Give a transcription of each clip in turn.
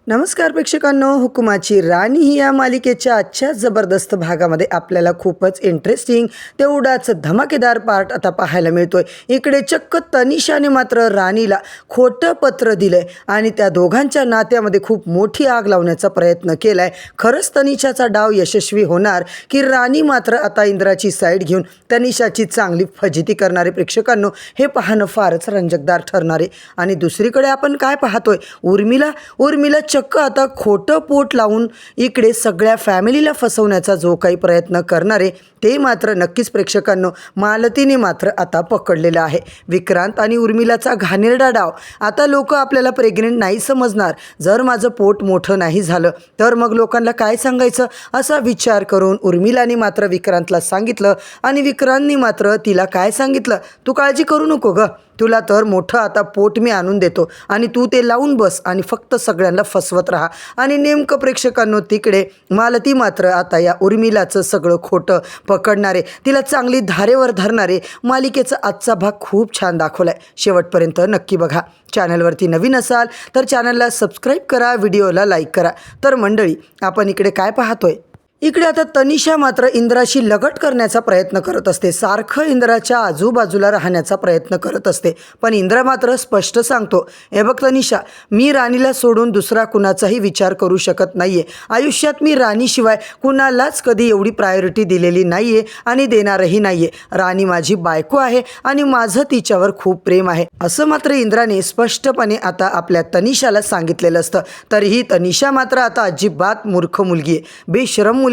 नमस्कार प्रेक्षकांनो, हुकुमाची राणी ही या मालिकेच्या आजच्या जबरदस्त भागामध्ये आपल्याला खूपच इंटरेस्टिंग तेवढाच धमाकेदार पार्ट आता पाहायला मिळतोय। इकडे चक्क तनिषाने मात्र राणीला खोटं पत्र दिलंय आणि त्या दोघांच्या नात्यामध्ये खूप मोठी आग लावण्याचा प्रयत्न केलाय। खरंच तनिषाचा डाव यशस्वी होणार की राणी मात्र आता इंद्राची साईड घेऊन तनिषाची चांगली फजिती करणारे? प्रेक्षकांनो, हे पाहणं फारच रंजकदार ठरणार आहे। आणि दुसरीकडे आपण काय पाहतोय, उर्मिला चक्क आता खोटं पोट लावून इकडे सगळ्या फॅमिलीला फसवण्याचा जो काही प्रयत्न करणार आहे ते मात्र नक्कीच प्रेक्षकांनो मालतीने मात्र आता पकडलेला आहे। विक्रांत आणि उर्मिलाचा घाणेरडा डाव। आता लोक आपल्याला प्रेग्नेंट नाही समजणार, जर माझं पोट मोठं नाही झालं तर मग लोकांना काय सांगायचं, असा विचार करून उर्मिलाने मात्र विक्रांतला सांगितलं आणि विक्रांतने मात्र तिला काय सांगितलं, तू काळजी करू नको ग, तुला तर मोठं आता पोट मी आणून देतो आणि तू ते लावून बस आणि फक्त सगळ्यांना फसवत राहा। आणि नेमकं प्रेक्षकांनो तिकडे मालती मात्र आता या उर्मिलाचं सगळं खोटं पकडणारे, तिला चांगली धारेवर धरणारे मालिकेचा आजचा भाग खूप छान दाखवलाय। शेवटपर्यंत नक्की बघा। चॅनलवरती नवीन असाल तर चॅनलला सबस्क्राईब करा, व्हिडिओला लाईक करा। तर मंडळी, आपण इकडे काय पाहतोय, इकडे आता तनिषा मात्र इंद्राशी लगट करण्याचा प्रयत्न करत असते, सारखं इंद्राच्या आजूबाजूला राहण्याचा प्रयत्न करत असते। पण इंद्रा मात्र स्पष्ट सांगतो, हे बघ तनिषा, मी राणीला सोडून दुसरा कुणाचाही विचार करू शकत नाहीये। आयुष्यात मी राणीशिवाय कुणालाच कधी एवढी प्रायोरिटी दिलेली नाहीये आणि देणारही नाहीये। राणी माझी बायको आहे आणि माझं तिच्यावर खूप प्रेम आहे, असं मात्र इंद्राने स्पष्टपणे आता आपल्या तनिषाला सांगितलेलं असतं। तरीही तनिषा मात्र आता अजिबात मूर्ख मुलगी आहे, बेशरम मुलगी।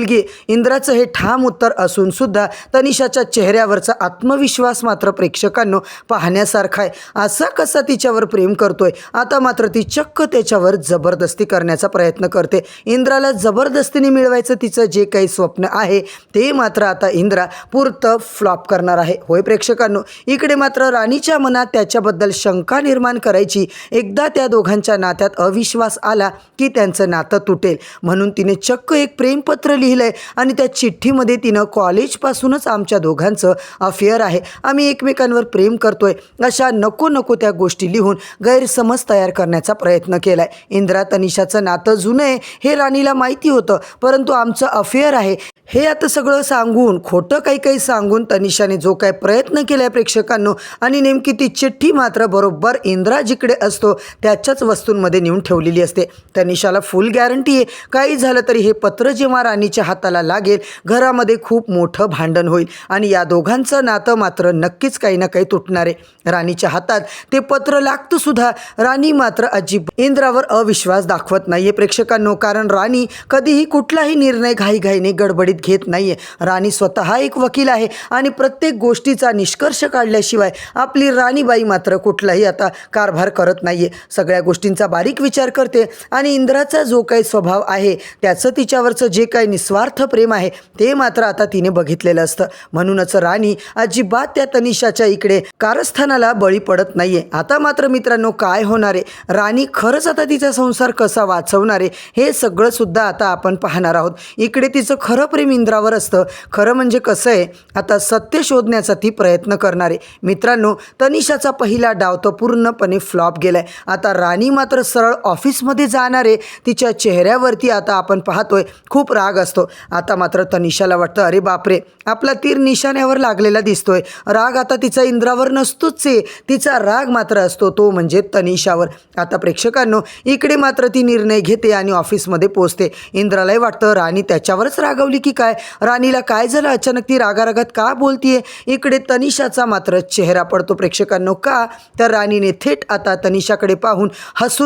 इंद्राचं हे ठाम उत्तर असून सुद्धा तनिषाच्या चेहऱ्यावरचा आत्मविश्वास मात्र प्रेक्षकांनो पाहण्यासारखा आहे। असा कसा तिच्यावर प्रेम करतोय, आता मात्र ती चक्क त्याच्यावर जबरदस्ती करण्याचा प्रयत्न करते। इंद्राला जबरदस्तीने मिळवायचं तिचं जे काही स्वप्न आहे ते मात्र आता इंद्रा पुरतं फ्लॉप करणार आहे। होय प्रेक्षकांनो, इकडे मात्र राणीच्या मनात त्याच्याबद्दल शंका निर्माण करायची, एकदा त्या दोघांच्या नात्यात अविश्वास आला की त्यांचं नातं तुटेल, म्हणून तिने चक्क एक प्रेमपत्र लिहिलंय आणि त्या चिठ्ठीमध्ये तिनं कॉलेजपासूनच आमच्या दोघांचं अफेअर आहे, आम्ही एकमेकांवर प्रेम करतोय, अशा नको त्या गोष्टी लिहून गैरसमज तयार करण्याचा प्रयत्न केलाय। इंद्रा तनिषाचं नातं जुनं आहे हे राणीला माहिती होतं, परंतु आमचं अफेअर आहे हे आता सगळं सांगून, खोटं काही सांगून तनिषाने जो काही प्रयत्न केलाय प्रेक्षकांनो, आणि नेमकी ती चिठ्ठी मात्र बरोबर इंद्रा जिकडे असतो त्याच्याच वस्तूंमध्ये नेऊन ठेवलेली असते। तनिषाला फुल गॅरंटी आहे, काही झालं तरी हे पत्र जेव्हा राणीच्या हाताला लागेल घरामध्ये खूप मोठं भांडण होईल आणि या दोघांचं नातं मात्र नक्कीच काही ना काही तुटणार आहे। राणीच्या हातात ते पत्र लागतं सुद्धा, राणी मात्र अजिबात इंद्रावर अविश्वास दाखवत नाहीये प्रेक्षकांनो, कारण राणी कधीही कुठलाही निर्णय घाईघाईने गडबडीत घेत नाहीये। राणी स्वतः एक वकील आहे आणि प्रत्येक गोष्टीचा निष्कर्ष काढल्याशिवाय आपली राणीबाई मात्र कुठलाही आता कारभार करत नाहीये, सगळ्या गोष्टींचा बारीक विचार करते आणि इंद्राचा जो काही स्वभाव आहे त्याचं तिच्यावरचं जे काही निस्वार्थ प्रेम आहे ते मात्र आता तिने बघितलेलं असतं। म्हणूनच राणी अजिबात त्या तनिषाच्या इकडे कारस्थानाला बळी पडत नाहीये। आता मात्र मित्रांनो काय होणार आहे, राणी खरंच आता तिचा संसार कसा वाचवणार आहे हे सगळं सुद्धा आता आपण पाहणार आहोत। इकडे तिचं खरं प्रेम इंद्रावर असतं, खरं म्हणजे कसं आहे, आता सत्य शोधण्याचा ती प्रयत्न करणार आहे। मित्रांनो, तनिषाचा पहिला डाव तो पूर्णपणे फ्लॉप गेलाय। आता राणी मात्र सरळ ऑफिसमध्ये जाणार आहे, तिच्या चेहऱ्यावरती आता आपण पाहतोय खूप राग असतो। आता मात्र तनिषाला वाटतं, अरे बापरे, आपला तीर निशाण्यावर लागलेला दिसतोय। राग आता तिचा इंद्रावर नसतोच आहे, तिचा राग मात्र असतो तो म्हणजे तनिषावर। आता प्रेक्षकांनो, इकडे मात्र ती निर्णय घेते आणि ऑफिसमध्ये पोहोचते। इंद्रालाही वाटतं राणी त्याच्यावरच रागवली की काय, राणीला काय झालं, अचानक ती रागारागात का बोलतीये। इकडे तनिषाचा मात्र चेहरा पडतो प्रेक्षकांनो, का तर राणीने थेट आता तनिषाकडे पाहून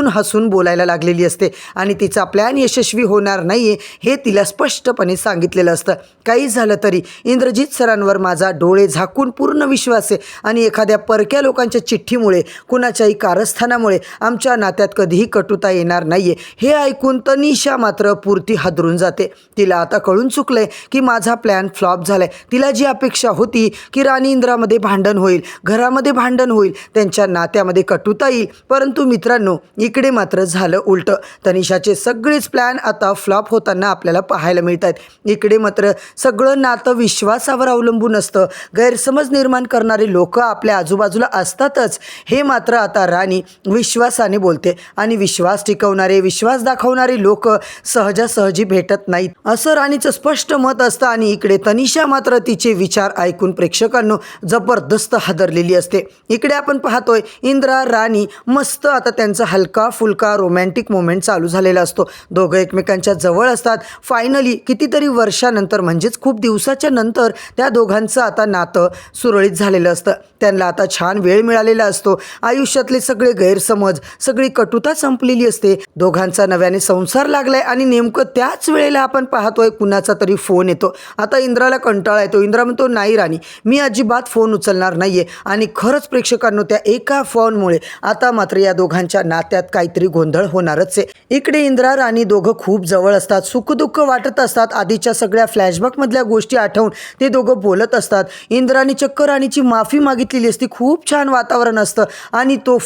हसून बोलायला लागलेली असते आणि तिचा प्लॅन यशस्वी होणार नाहीये हे तिला स्पष्टपणे सांगितलेलं असतं। काही झालं तरी इंद्रजित सरांवर माझा डोळे झाकून पूर्ण विश्वास आहे आणि एखाद्या परक्या लोकांच्या चिठ्ठीमुळे, कुणाच्याही कारस्थानामुळे आमच्या नात्यात कधीही कटुता येणार नाहीये। हे ऐकून तनिषा मात्र पुरती हादरून जाते। तिला आता कळून चुकलंय की माझा प्लॅन फ्लॉप झालाय। तिला जी अपेक्षा होती की राणी इंद्रामध्ये भांडण होईल, घरामध्ये भांडण होईल, त्यांच्या नात्यामध्ये कटुता येईल, परंतु मित्रांनो इकडे मात्र झालं उलटं। तनिषाचे सगळेच प्लॅन आता फ्लॉप होताना आपल्याला पाहायला पाहायला मिळतात. इकडे मात्र सगळं नातं विश्वासावर अवलंबून असतं. गैरसमज निर्माण करणारे लोक आपल्या आजूबाजूला असतातच. हे मात्र आता राणी विश्वासाने बोलते आणि विश्वास टिकवणारे, विश्वास दाखवणारे लोक सहजासहजी भेटत नाहीत असं राणीचं स्पष्ट मत असतं. आणि इकडे तनिषा मात्र तिचे विचार ऐकून प्रेक्षकांनो जबरदस्त हादरलेली असते. इकडे आपण पाहतोय इंद्रा राणी मस्त आता त्यांचा हलका फुलका रोमॅन्टिक मोमेंट चालू झालेला असतो. दोघं एकमेकांच्या जवळ असतात. फायनली कितीतरी वर्षानंतर म्हणजेच खूप दिवसाच्या नंतर त्या दोघांचं आता नातं सुरळीत झालेलं असतं. त्यांना आता छान वेळ मिळालेला असतो. आयुष्यातले सगळे गैरसमज, सगळी कटुता संपलेली असते. दोघांचा नव्याने संसार लागलाय आणि नेमकं त्याच वेळेला आपण पाहतोय कुणाचा तरी फोन येतो. आता इंद्राला कंटाळा येतो. इंद्रा म्हणतो नाही राणी, मी अजिबात फोन उचलणार नाहीये. आणि खरंच प्रेक्षकांनो त्या एका फोनमुळे आता मात्र या दोघांच्या नात्यात काहीतरी गोंधळ होणारच आहे. इकडे इंद्रा राणी दोघं खूप जवळ असतात. सुखदुःख वाटत असतात. आधीच्या सगळ्या फ्लॅशबॅकमधल्या गोष्टी आठवून ते दोघं बोलत असतात. इंद्राने चक्क राणीची माफी मागितलेली असते. खूप छान वातावरण असतं आणि तो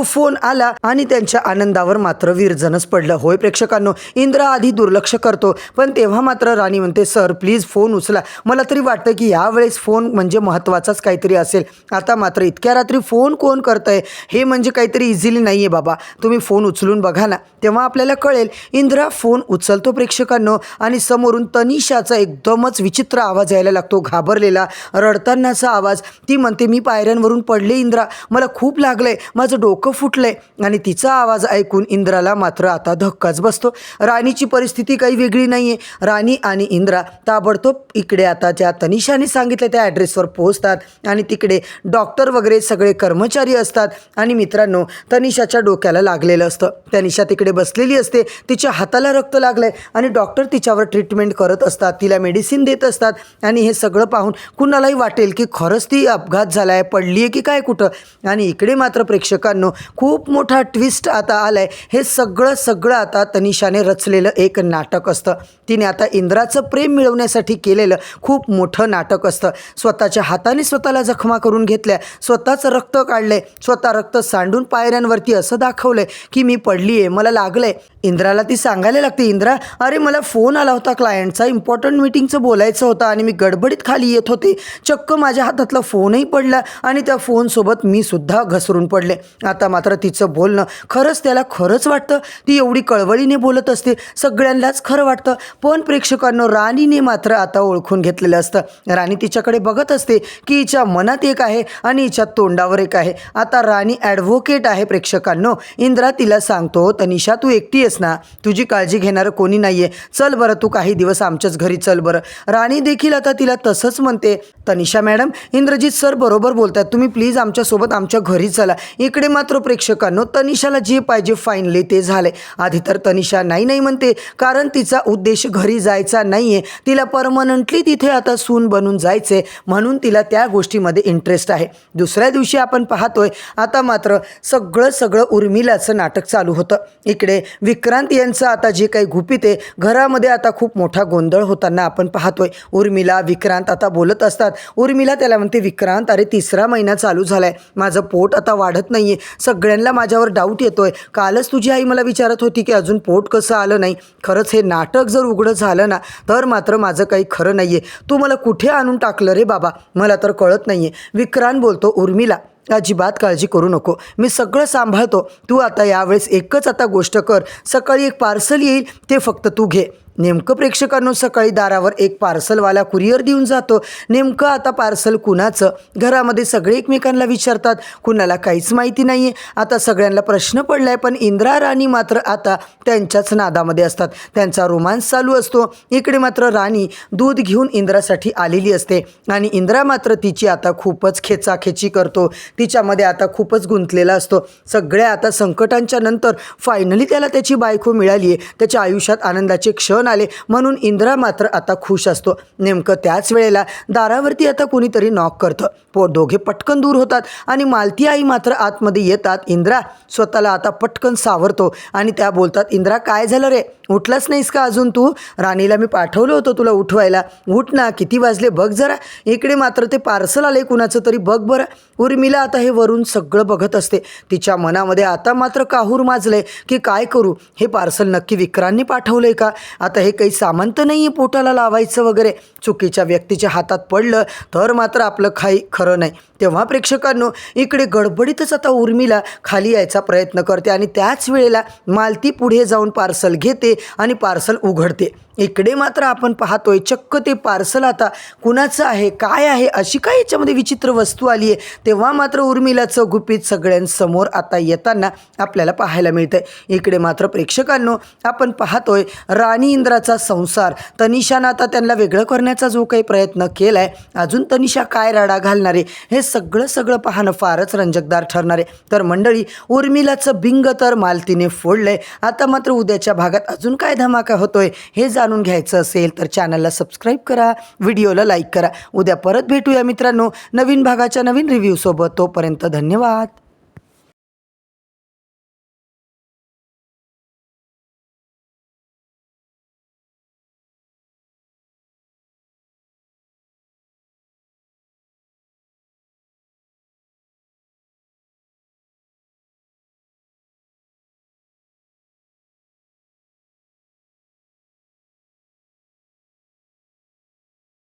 फोन आला आणि त्यांच्या आनंदावर मात्र विरजनच पडलं. होय प्रेक्षकांनो, इंद्रा आधी दुर्लक्ष करतो पण तेव्हा मात्र राणी म्हणते सर प्लीज फोन उचला. मला तरी वाटतं की यावेळेस फोन म्हणजे महत्त्वाचाच काहीतरी असेल. आता मात्र इतक्या रात्री फोन कोण करतंय हे म्हणजे काहीतरी इझिली नाही आहे बाबा, तुम्ही फोन उचलून बघा ना, तेव्हा आपल्याला कळेल. इंद्रा फोन उचलतो प्रेक्षकांनो आणि समोरून तनिषाचा एकदमच विचित्र आवाज यायला लागतो, घाबरलेला रडतानाचा आवाज. ती म्हणते मी पायऱ्यांवरून पडले इंद्रा, मला खूप लागलंय, माझं डोकं फुटलंय. आणि तिचा आवाज ऐकून इंद्राला मात्र आता धक्काच बसतो. राणीची परिस्थिती काही वेगळी नाही आहे. राणी आणि इंद्रा ताबडतोब इकडे आता ज्या तनिषाने सांगितलं त्या ॲड्रेसवर पोहोचतात आणि तिकडे डॉक्टर वगैरे सगळे कर्मचारी असतात. आणि मित्रांनो, तनिषाच्या डोक्याला लागलेलं असतं. तनिषा तिकडे बसलेली असते, तिच्या हाताला रक्त लागलंय आणि डॉक्टर तिच्यावर ट्रीटमेंट करत असतात, तिला मेडिसिन देत असतात. आणि हे सगळं पाहून कुणालाही वाटेल की खरंच ती अपघात झाला आहे, पडली आहे की काय कुठं. आणि इकडे मात्र प्रेक्षकांनो खूप मोठा ट्विस्ट आता आलाय. हे सगळं आता तनिषाने रचलेलं एक नाटक असतं. तिने आता इंद्राचं प्रेम मिळवण्यासाठी केलेलं खूप मोठं नाटक असतं. स्वतःच्या हाताने स्वतःला जखमा करून घेतल्या, स्वतःचं रक्त काढलंय, स्वतः रक्त सांडून पायऱ्यांवरती असं दाखवलंय की मी पडली आहे, मला लागलंय. इंद्राला ती सांगायला लागते, इंद्रा अरे मला फोन आला होता क्लायंटचा, इम्पॉर्टंट मीटिंगचं बोलायचं होतं आणि मी गडबडीत खाली येत होते, चक्क माझ्या हातातला फोनही पडला आणि त्या फोनसोबत मी सुद्धा घसरून पडले. आता मात्र तिचं बोलणं खरंच त्याला खरंच वाटतं. ती एवढी कळवळीने बोलत असते, सगळ्यांनाच खरं वाटतं. पण प्रेक्षकांनो राणीने मात्र आता ओळखून घेतलेलं असतं. राणी तिच्याकडे बघत असते की हिच्या मनात एक आहे आणि हिच्या तोंडावर एक आहे. आता राणी ॲडव्होकेट आहे प्रेक्षकांनो. इंद्रा तिला सांगतो, तनिषा तू एकटी आहेस ना, तुझी काळजी घेणारं कोणी नाही आहे, चल बरं तू काही दिवस आमच्याच घरी चल बरं. राणी देखील आता तिला तसंच म्हणते. तनिषा मॅडम, इंद्रजित सर बरोबर बोलतात, तुम्ही प्लीज आमच्यासोबत आमच्या घरी चला. इकडे मात्र प्रेक्षकांनो तनिषाला जे पाहिजे फायनली ते झाले. आधी तर तनिषा नाही म्हणते, कारण तिचा उद्देश घरी जायचा नाही आहे, तिला परमनंटली तिथे आता सून बनून जायचे, म्हणून तिला त्या गोष्टीमध्ये इंटरेस्ट आहे. दुसऱ्या दिवशी आपण पाहतोय आता मात्र सगळं उर्मिलाचं नाटक चालू होतं. इकडे विक्रांत यांचं आता जे काही गुपित आहे घरामध्ये आता खूप मोठा गोंधळ होताना आपण पाहतोय. उर्मिला विक्रांत आता बोलत असतात. उर्मिला त्याला म्हणते, विक्रांत अरे 3रा महिना चालू झालाय, माझं पोट आता वाढत नाहीये, सगळ्यांना माझ्यावर डाऊट येतोय. कालच तुझी आई मला विचारत होती की अजून पोट कसं आलं नाही. खरंच हे नाटक जर उघडं झालं ना तर मात्र माझं काही खरं नाहीये. तू मला कुठे आणून टाकलं रे बाबा, मला तर कळत नाहीये. विक्रांत बोलतो, उर्मिला अजिबात काळजी करू नको, मी सगळं सांभाळतो. तू आता यावेळेस एकच आता गोष्ट कर, सकाळी एक पार्सल येईल ते फक्त तू घे. नेमकं प्रेक्षकांनो सकाळी दारावर एक पार्सलवाला कुरिअर देऊन जातो. नेमकं आता पार्सल कुणाचं, घरामध्ये सगळे एकमेकांना विचारतात, कुणाला काहीच माहिती नाही आहे. आता सगळ्यांना प्रश्न पडला आहे, पण इंद्रा राणी मात्र आता त्यांच्याच नादामध्ये असतात, त्यांचा रोमांस चालू असतो. इकडे मात्र राणी दूध घेऊन इंद्रासाठी आलेली असते आणि इंद्रा मात्र तिची आता खूपच खेचाखेची करतो, तिच्यामध्ये आता खूपच गुंतलेला असतो. सगळ्या आता संकटांच्या नंतर फायनली त्याला त्याची बायको मिळाली आहे, त्याच्या आयुष्यात आनंदाचे क्षण आले, म्हणून इंद्रा मात्र आता खुश असतो. नेमकं त्याच वेळेला दारावरती आता कोणीतरी नॉक करतं. दोघे पटकन दूर होतात आणि मालती आई मात्र आतमध्ये येतात. इंद्रा स्वतःला आता पटकन सावरतो आणि त्या बोलतात, इंद्रा काय झालं रे, उठलाच नाहीस का अजून तू? राणीला मी पाठवलं होतं तुला उठवायला. उठ ना, किती वाजले बघ जरा. इकडे मात्र ते पार्सल आलंय कुणाचं तरी बघ बरं. उर्मिला आता हे वरून सगळं बघत असते. तिच्या मनामध्ये आता मात्र काहूर माजलंय की काय करू, हे पार्सल नक्की विक्रांतने पाठवलंय का? आता हे काही सामान तर नाही आहे पोटाला लावायचं वगैरे. चुकीच्या व्यक्तीच्या हातात पडलं तर मात्र आपलं काही खरं नाही. तेव्हा प्रेक्षकांनो इकडे गडबडीतच आता उर्मिला खाली यायचा प्रयत्न करते आणि त्याच वेळेला मालती पुढे जाऊन पार्सल घेते आणि पार्सल उघडते. इकडे मात्र आपण पाहतोय चक्क ते पार्सल आता कुणाचं आहे, काय आहे, अशी काय याच्यामध्ये विचित्र वस्तू आली आहे. तेव्हा मात्र उर्मिलाचं गुपित सगळ्यांसमोर आता येताना आपल्याला पाहायला मिळतंय. इकडे मात्र प्रेक्षकांनो आपण पाहतोय राणी इंद्राचा संसार. तनिषानं आता त्यांना वेगळं करण्याचा जो काही प्रयत्न केला आहे, अजून तनिषा काय राडा घालणार आहे हे सगळं पाहणं फारच रंजकदार ठरणार आहे. तर मंडळी, उर्मिलाचं बिंग तर मालतीने फोडलंय. आता मात्र उद्याच्या भागात अजून काय धमाका होतोय हे जाणून घ्यायचं असेल तर चॅनलला सबस्क्राईब करा, व्हिडिओला लाईक करा. उद्या परत भेटूया मित्रांनो नवीन भागाच्या नवीन रिव्ह्यू सोबत. तोपर्यंत धन्यवाद.